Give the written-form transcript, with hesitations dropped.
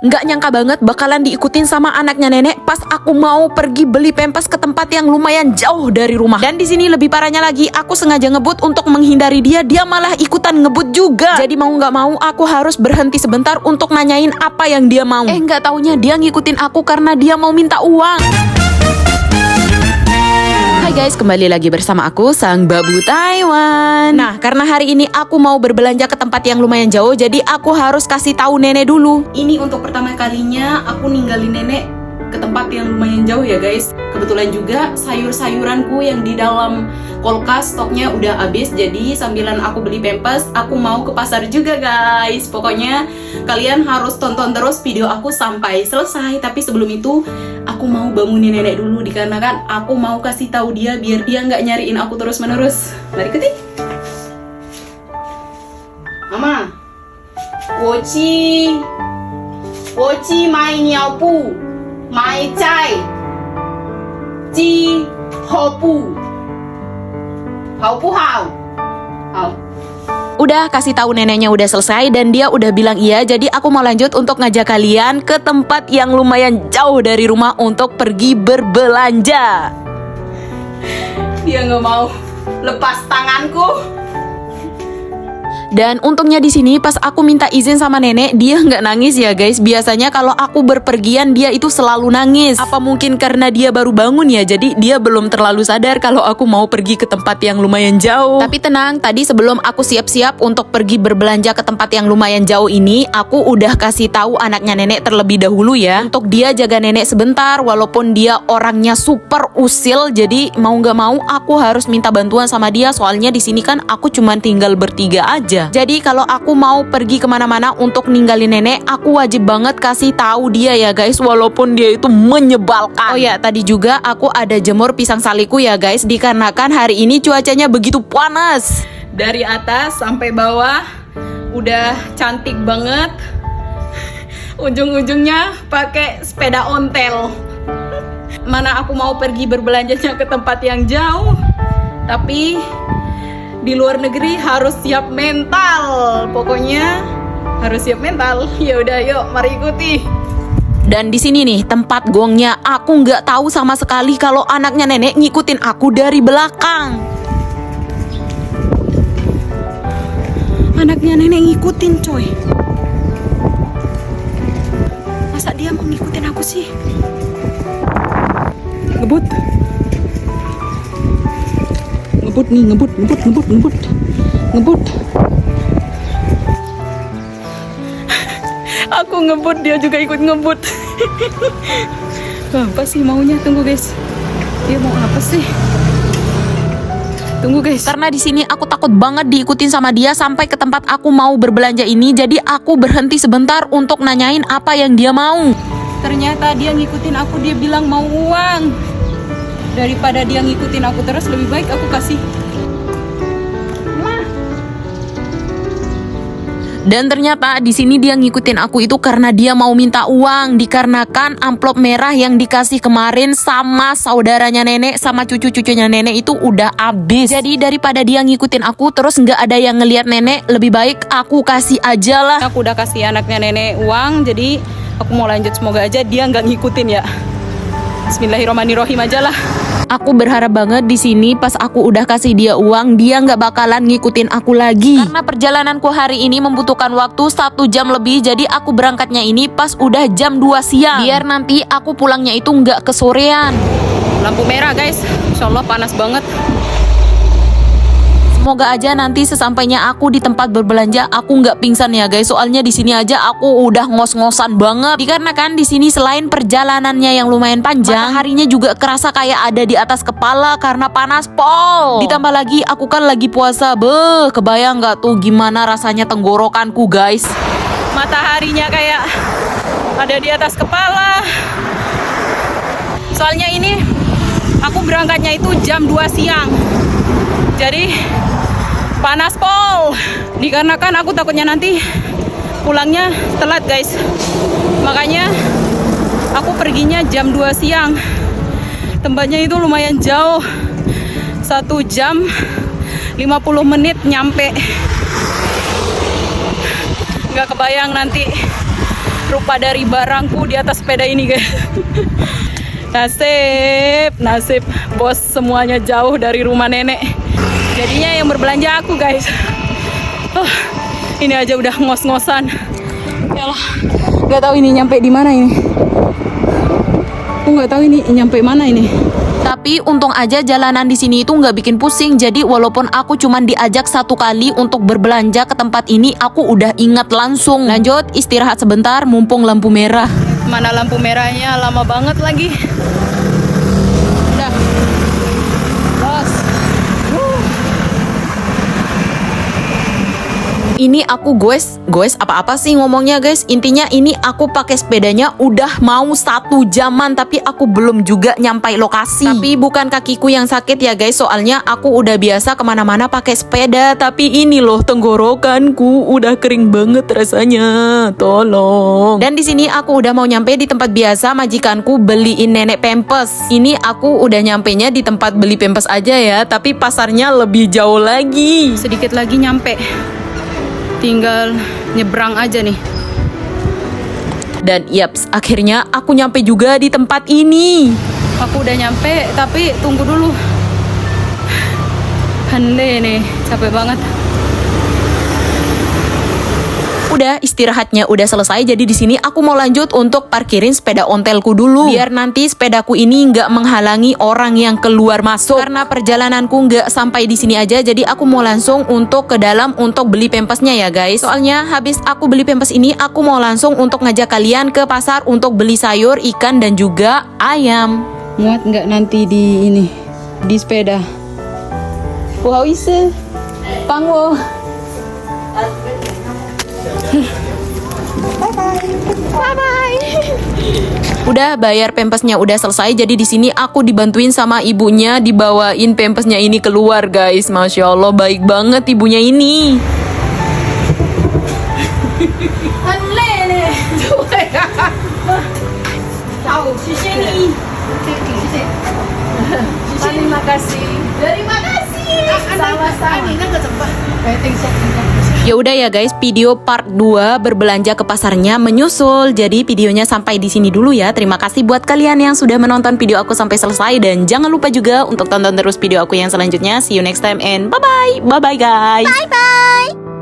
Nggak nyangka banget bakalan diikutin sama anaknya nenek pas aku mau pergi beli pempes ke tempat yang lumayan jauh dari rumah. Dan di sini lebih parahnya lagi, aku sengaja ngebut untuk menghindari dia, dia malah ikutan ngebut juga. Jadi mau nggak mau aku harus berhenti sebentar untuk nanyain apa yang dia mau. Nggak taunya dia ngikutin aku karena dia mau minta uang. Hai guys, kembali lagi bersama aku, Sang Babu Taiwan. Nah, karena hari ini aku mau berbelanja ke tempat yang lumayan jauh, jadi aku harus kasih tahu nenek dulu. Ini untuk pertama kalinya aku ninggalin nenek ke tempat yang lumayan jauh ya guys. Kebetulan juga sayur-sayuranku yang di dalam kulkas stoknya udah habis, jadi sambilan aku beli pempes, aku mau ke pasar juga guys. Pokoknya kalian harus tonton terus video aku sampai selesai. Tapi sebelum itu aku mau bangunin nenek dulu, dikarenakan aku mau kasih tahu dia biar dia nggak nyariin aku terus-menerus. Mari ikuti. Mama, Woci, Woci mai niao pu, mai cai, ji hou pu, hou pu hao, hao. Udah kasih tahu neneknya udah selesai dan dia udah bilang iya, jadi aku mau lanjut untuk ngajak kalian ke tempat yang lumayan jauh dari rumah untuk pergi berbelanja. Dia nggak mau lepas tanganku. Dan untungnya di sini pas aku minta izin sama nenek, dia nggak nangis ya guys. Biasanya kalau aku berpergian dia itu selalu nangis. Apa mungkin karena dia baru bangun ya, jadi dia belum terlalu sadar kalau aku mau pergi ke tempat yang lumayan jauh. Tapi tenang, tadi sebelum aku siap-siap untuk pergi berbelanja ke tempat yang lumayan jauh ini, aku udah kasih tahu anaknya nenek terlebih dahulu ya, untuk dia jaga nenek sebentar. Walaupun dia orangnya super usil, jadi mau nggak mau aku harus minta bantuan sama dia. Soalnya di sini kan aku cuma tinggal bertiga aja. Jadi kalau aku mau pergi kemana-mana untuk ninggalin nenek, aku wajib banget kasih tahu dia ya guys, walaupun dia itu menyebalkan. Oh ya, tadi juga aku ada jemur pisang saliku ya guys, dikarenakan hari ini cuacanya begitu panas. Dari atas sampai bawah udah cantik banget. Ujung-ujungnya pakai sepeda ontel. Mana aku mau pergi berbelanjanya ke tempat yang jauh, tapi di luar negeri harus siap mental. Pokoknya harus siap mental. Ya udah, yuk mari ikuti. Dan di sini nih tempat gongnya, aku nggak tahu sama sekali kalau anaknya nenek ngikutin aku dari belakang. Anaknya nenek ngikutin coy. Masa dia mau ngikutin aku sih? Ngebut. Ngebut nih, ngebut. Aku ngebut, dia juga ikut ngebut. Apa sih maunya? Tunggu guys, dia mau apa sih? Tunggu guys, karena di sini aku takut banget diikutin sama dia sampai ke tempat aku mau berbelanja ini. Jadi aku berhenti sebentar untuk nanyain apa yang dia mau. Ternyata dia ngikutin aku, dia bilang mau uang. Daripada dia ngikutin aku terus, lebih baik aku kasih. Dan ternyata di sini dia ngikutin aku itu karena dia mau minta uang, dikarenakan amplop merah yang dikasih kemarin sama saudaranya nenek sama cucu-cucunya nenek itu udah habis. Jadi daripada dia ngikutin aku terus nggak ada yang ngelihat nenek, lebih baik aku kasih aja lah. Aku udah kasih anaknya nenek uang, jadi aku mau lanjut, semoga aja dia nggak ngikutin ya. Bismillahirrahmanirrahim aja lah. Aku berharap banget di sini pas aku udah kasih dia uang, dia nggak bakalan ngikutin aku lagi. Karena perjalananku hari ini membutuhkan waktu 1 jam lebih, jadi aku berangkatnya ini pas udah jam 2 siang. Biar nanti aku pulangnya itu nggak kesorean. Lampu merah guys, insya Allah panas banget. Semoga aja nanti sesampainya aku di tempat berbelanja aku nggak pingsan ya guys. Soalnya di sini aja aku udah ngos-ngosan banget. Dikarenakan di sini selain perjalanannya yang lumayan panjang, mataharinya juga kerasa kayak ada di atas kepala karena panas pol. Ditambah lagi aku kan lagi puasa. Kebayang nggak tuh gimana rasanya tenggorokanku guys. Mataharinya kayak ada di atas kepala. Soalnya ini aku berangkatnya itu jam 2 siang. Jadi panas pol. Dikarenakan aku takutnya nanti pulangnya telat guys. Makanya aku perginya jam 2 siang. Tempatnya itu lumayan jauh, 1 jam 50 menit nyampe. Nggak kebayang nanti rupa dari barangku di atas sepeda ini guys. Nasib bos semuanya jauh dari rumah nenek. Jadinya yang berbelanja aku guys. Ini aja udah ngos-ngosan. Yalah, nggak tahu ini nyampe di mana ini. Aku nggak tahu ini nyampe mana ini. Tapi untung aja jalanan di sini itu nggak bikin pusing. Jadi walaupun aku cuman diajak 1 kali untuk berbelanja ke tempat ini, aku udah ingat langsung. Lanjut istirahat sebentar mumpung lampu merah. Mana lampu merahnya, lama banget lagi. Udah. Bos. Ini aku guys apa-apa sih ngomongnya guys. Intinya ini aku pakai sepedanya udah mau 1 jaman, tapi aku belum juga nyampai lokasi. Tapi bukan kakiku yang sakit ya guys, soalnya aku udah biasa kemana-mana pakai sepeda. Tapi ini loh tenggorokanku udah kering banget rasanya, tolong. Dan di sini aku udah mau nyampe di tempat biasa majikanku beliin nenek pampers. Ini aku udah nyampenya di tempat beli pampers aja ya, tapi pasarnya lebih jauh lagi. Sedikit lagi nyampe. Tinggal nyebrang aja nih. Dan yaps, akhirnya aku nyampe juga di tempat ini. Aku udah nyampe, tapi tunggu dulu. Hande nih, capek banget. Udah istirahatnya udah selesai, jadi di sini aku mau lanjut untuk parkirin sepeda ontelku dulu. Biar nanti sepedaku ini nggak menghalangi orang yang keluar masuk. Karena perjalananku nggak sampai di sini aja, jadi aku mau langsung untuk ke dalam untuk beli pampasnya ya guys. Soalnya habis aku beli pampas ini, aku mau langsung untuk ngajak kalian ke pasar untuk beli sayur, ikan dan juga ayam. Muat nggak nanti di ini di sepeda? Wow ise, pangwo. Bye-bye. Udah bayar pampasnya udah selesai, jadi di sini aku dibantuin sama ibunya dibawain pampasnya ini keluar guys. Masya Allah baik banget ibunya ini. Terima kasih. Terima kasih. Sama-sama. Ya udah ya guys, video part 2 berbelanja ke pasarnya menyusul. Jadi videonya sampai di sini dulu ya. Terima kasih buat kalian yang sudah menonton video aku sampai selesai, dan jangan lupa juga untuk tonton terus video aku yang selanjutnya. See you next time and bye bye. Bye bye guys. Bye bye.